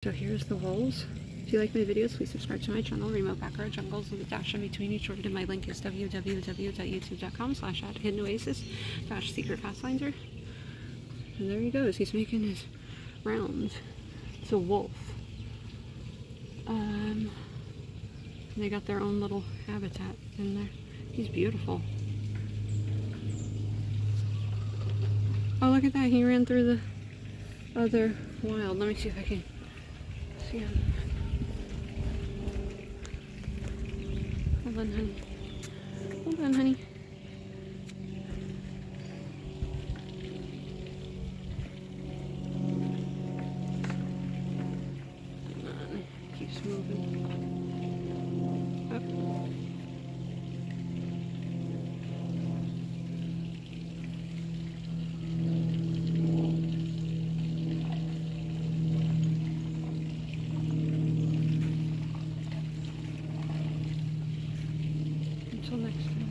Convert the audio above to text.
So here's the wolves. If you like my videos, please subscribe to my channel, Remote-Backroad-Jungles, with a dash in between each word, and my link is www.youtube.com/@hiddenoasis-secret-pathfinder. And there he goes. He's making his rounds. It's a wolf. They got their own little habitat in there. He's beautiful. Oh, look at that. He ran through the other wild. Let me see if I can see him. Hold on, honey. Hold on, honey. Hold on. Keeps moving. Up. Until next time.